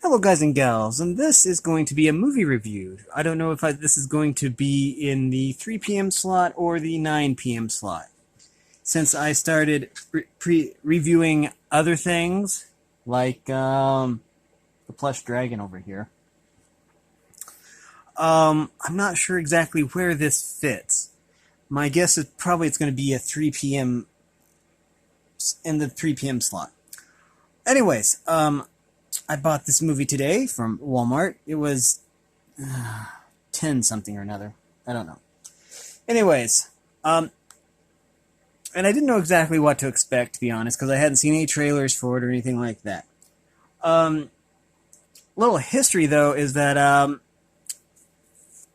Hello, guys and gals, and this is going to be a movie review. I don't know if this is going to be in the 3 p.m. slot or the 9 p.m. slot. Since I started reviewing other things, like the plush dragon over here, I'm not sure exactly where this fits. My guess is probably it's going to be a 3 p.m. in the 3 p.m. slot. Anyways, I bought this movie today from Walmart. It was 10 something or another. I don't know. Anyways, and I didn't know exactly what to expect, to be honest, because I hadn't seen any trailers for it or anything like that. Little history, though, is that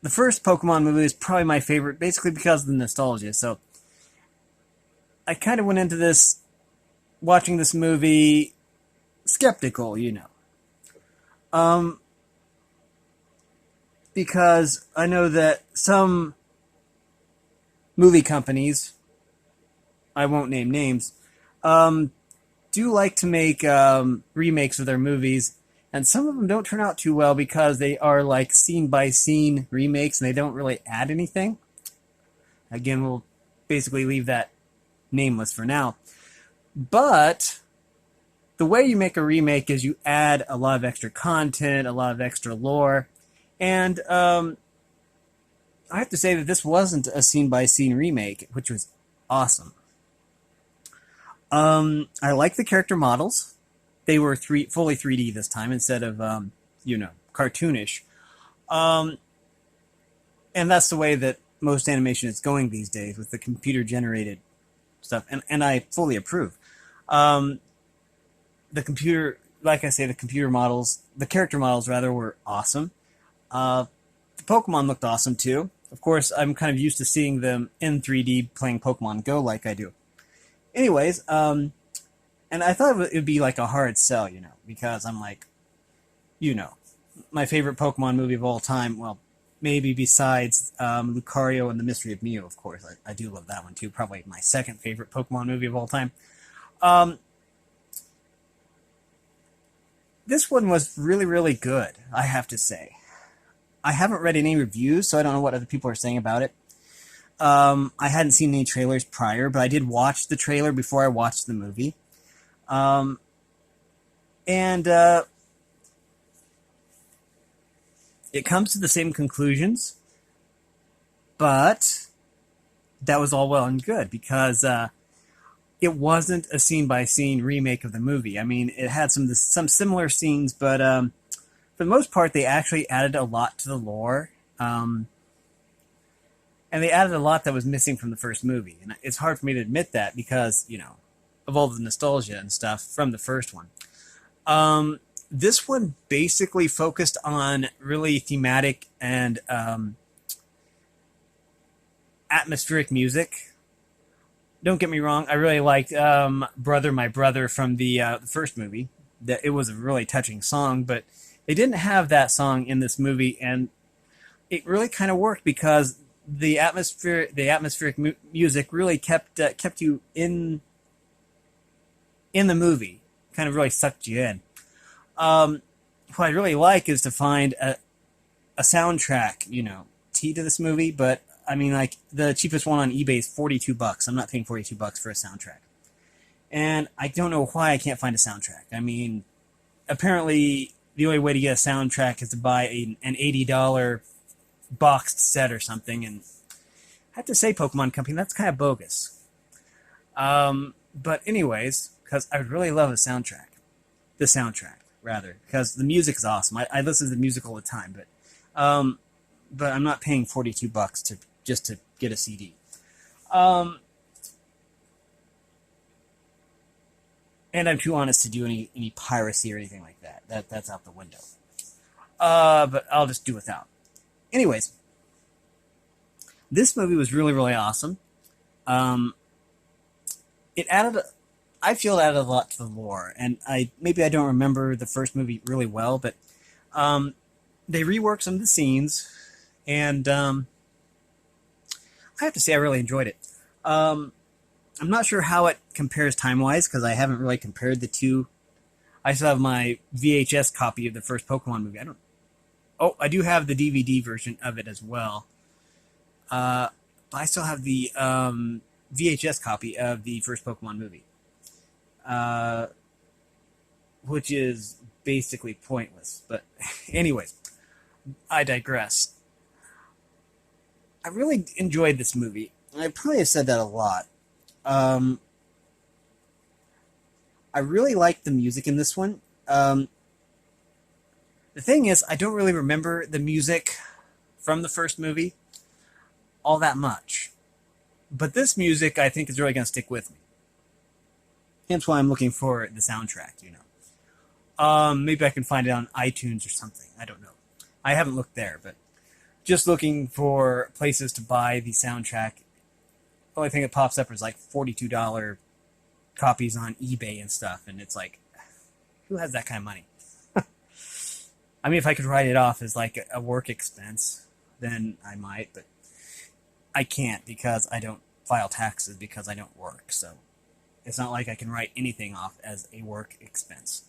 the first Pokemon movie is probably my favorite, basically because of the nostalgia. So I kind of went into this, watching this movie, skeptical, you know. Because I know that some movie companies, I won't name names, do like to make remakes of their movies, and some of them don't turn out too well because they are like scene-by-scene remakes and they don't really add anything. Again, we'll basically leave that nameless for now. But the way you make a remake is you add a lot of extra content, a lot of extra lore, and I have to say that this wasn't a scene-by-scene remake, which was awesome. I like the character models. They were fully 3D this time instead of, cartoonish. And that's the way that most animation is going these days, with the computer-generated stuff, and I fully approve. The character models rather, were awesome. The Pokemon looked awesome too. Of course, I'm kind of used to seeing them in 3D playing Pokemon Go like I do. Anyways, and I thought it would be like a hard sell, because I'm like, my favorite Pokemon movie of all time, well, maybe besides Lucario and the Mystery of Mew, of course. I do love that one too, probably my second favorite Pokemon movie of all time. This one was really, really good, I have to say. I haven't read any reviews, so I don't know what other people are saying about it. I hadn't seen any trailers prior, but I did watch the trailer before I watched the movie. It comes to the same conclusions, but that was all well and good, because it wasn't a scene-by-scene remake of the movie. I mean, it had some similar scenes, but for the most part, they actually added a lot to the lore. And they added a lot that was missing from the first movie. And it's hard for me to admit that because, of all the nostalgia and stuff from the first one. This one basically focused on really thematic and atmospheric music. Don't get me wrong, I really liked Brother, My Brother from the first movie. It was a really touching song, but they didn't have that song in this movie, and it really kind of worked because the atmospheric music really kept you in the movie, kind of really sucked you in. What I really like is to find a soundtrack, key to this movie, but I mean, like, the cheapest one on eBay is $42. I'm not paying $42 for a soundtrack. And I don't know why I can't find a soundtrack. I mean, apparently the only way to get a soundtrack is to buy an $80 boxed set or something, and I have to say, Pokemon Company, that's kind of bogus. But anyways, because I would really love the soundtrack, because the music is awesome. I listen to the music all the time, but I'm not paying $42 just to get a CD. And I'm too honest to do any piracy or anything like that. That's out the window. But I'll just do without. Anyways, this movie was really, really awesome. I feel it added a lot to the lore, and maybe I don't remember the first movie really well, but they reworked some of the scenes, and I have to say I really enjoyed it. I'm not sure how it compares time-wise, because I haven't really compared the two I still have my VHS copy of the first Pokemon movie. I don't. Oh, I do have the DVD version of it as well. But I still have the VHS copy of the first Pokemon movie, uh, which is basically pointless. But, anyways, I digress. I really enjoyed this movie. I probably have said that a lot. Um, I really liked the music in this one. The thing is, I don't really remember the music from the first movie all that much. But this music, I think, is really going to stick with me. Hence why I'm looking for the soundtrack, you know. Maybe I can find it on iTunes or something. I don't know. I haven't looked there, but just looking for places to buy the soundtrack. The only thing that pops up is like $42 copies on eBay and stuff, and it's like, who has that kind of money? I mean, if I could write it off as like a work expense, then I might, but I can't because I don't file taxes because I don't work, so it's not like I can write anything off as a work expense.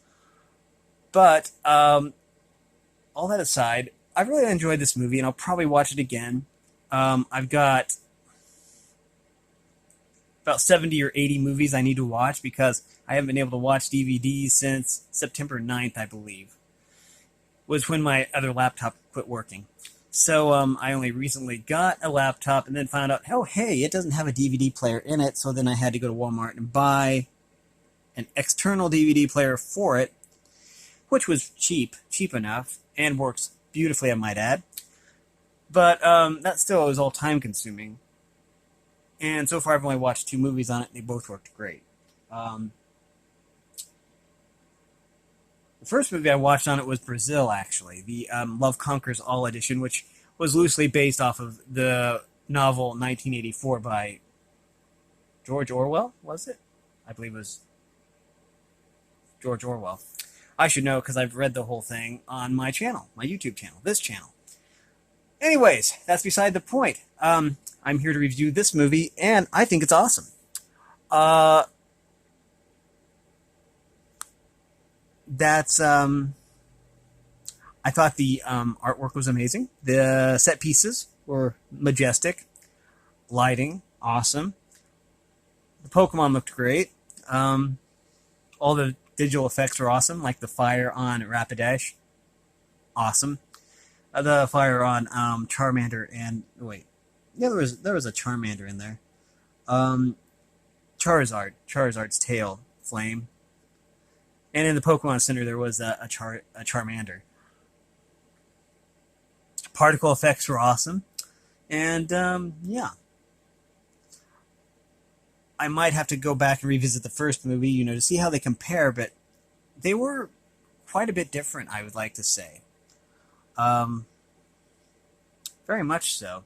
But, all that aside, I really enjoyed this movie, and I'll probably watch it again. I've got about 70 or 80 movies I need to watch because I haven't been able to watch DVDs since September 9th, I believe, was when my other laptop quit working. So I only recently got a laptop and then found out, oh, hey, it doesn't have a DVD player in it, so then I had to go to Walmart and buy an external DVD player for it, which was cheap enough, and works beautifully, I might add. But that still is all time-consuming. And so far I've only watched 2 movies on it, and they both worked great. The first movie I watched on it was Brazil, actually, the Love Conquers All edition, which was loosely based off of the novel 1984 by George Orwell, was it? I believe it was George Orwell. I should know because I've read the whole thing on my channel, my YouTube channel, this channel. Anyways, that's beside the point. I'm here to review this movie, and I think it's awesome. I thought the artwork was amazing. The set pieces were majestic. Lighting, awesome. The Pokemon looked great. All the digital effects were awesome, like the fire on Rapidash. Awesome. The fire on Charmander and... Wait. Yeah, there was a Charmander in there. Charizard's tail flame. And in the Pokemon Center, there was a Charmander. Particle effects were awesome. And, yeah. I might have to go back and revisit the first movie, to see how they compare, but they were quite a bit different, I would like to say. Very much so.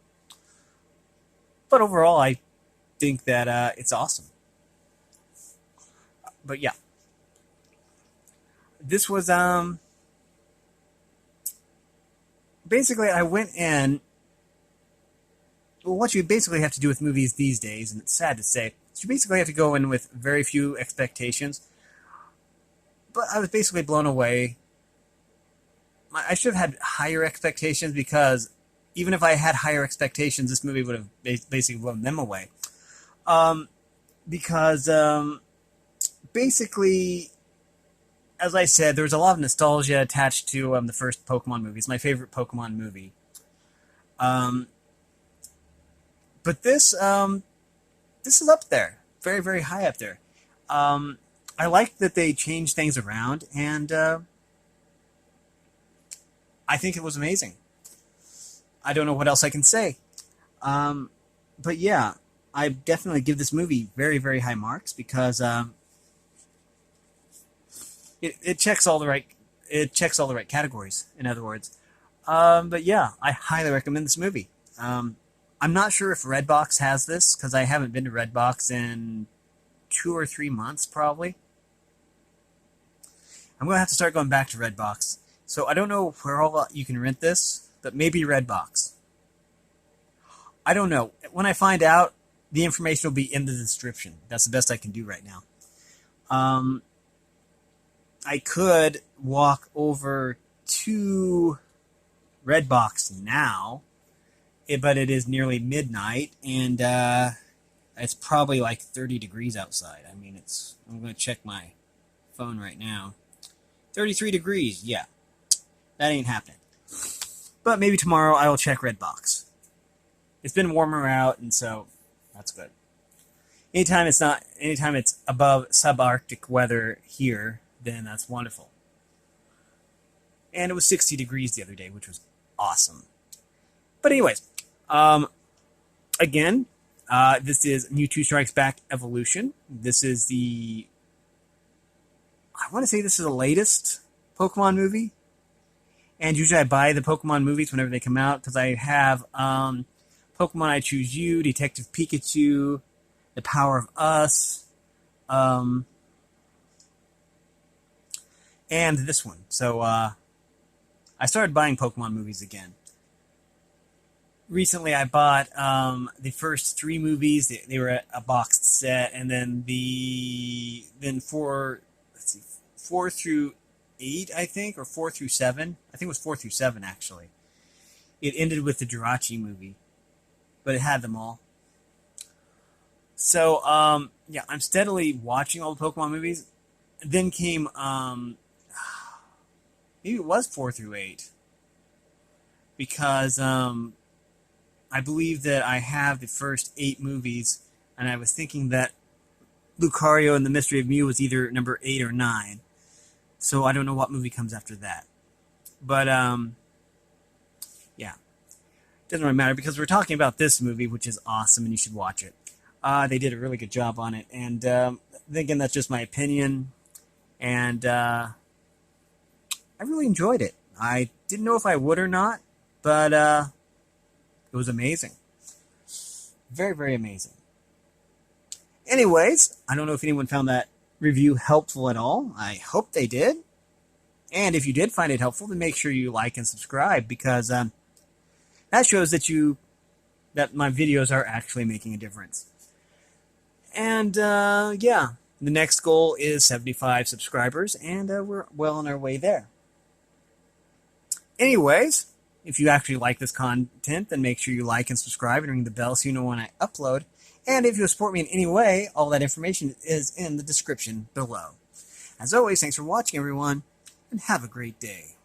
But overall, I think that it's awesome. But yeah. This was, basically, I went in... Well, what you basically have to do with movies these days, and it's sad to say, is you basically have to go in with very few expectations. But I was basically blown away. I should have had higher expectations because even if I had higher expectations, this movie would have basically blown them away. Because basically, as I said, there was a lot of nostalgia attached to the first Pokemon movie. It's my favorite Pokemon movie. But this is up there. Very, very high up there. I like that they changed things around, and I think it was amazing. I don't know what else I can say. But yeah, I definitely give this movie very, very high marks because it checks all the right categories, in other words. But yeah, I highly recommend this movie. I'm not sure if Redbox has this, because I haven't been to Redbox in 2 or 3 months, probably. I'm going to have to start going back to Redbox. So I don't know where all you can rent this, but maybe Redbox. I don't know. When I find out, the information will be in the description. That's the best I can do right now. I could walk over to Redbox now, but it is nearly midnight, and it's probably like 30 degrees outside. I mean, I'm going to check my phone right now. 33 degrees, yeah. That ain't happening. But maybe tomorrow I will check Redbox. It's been warmer out, and so that's good. Anytime it's above subarctic weather here, then that's wonderful. And it was 60 degrees the other day, which was awesome. But anyways, again, this is Mewtwo Strikes Back Evolution. This is I want to say this is the latest Pokemon movie. And usually I buy the Pokemon movies whenever they come out, because I have Pokemon I Choose You, Detective Pikachu, The Power of Us, and this one. So I started buying Pokemon movies again. Recently I bought the first 3 movies. They were a boxed set, and then four through 8, I think, or 4 through 7. I think it was 4 through 7, actually. It ended with the Jirachi movie, but it had them all. So, yeah, I'm steadily watching all the Pokemon movies. Then came, maybe it was 4 through 8, because I believe that I have the first 8 movies, and I was thinking that Lucario and the Mystery of Mew was either number 8 or 9. So I don't know what movie comes after that. But, yeah. Doesn't really matter, because we're talking about this movie, which is awesome, and you should watch it. They did a really good job on it. And, again, that's just my opinion. And, I really enjoyed it. I didn't know if I would or not, but, it was amazing. Very, very amazing. Anyways, I don't know if anyone found that review helpful at all. I hope they did. And if you did find it helpful, then make sure you like and subscribe, because that shows that my videos are actually making a difference. And yeah, the next goal is 75 subscribers, and we're well on our way there. Anyways, if you actually like this content, then make sure you like and subscribe and ring the bell so you know when I upload. And if you support me in any way, all that information is in the description below. As always, thanks for watching, everyone, and have a great day.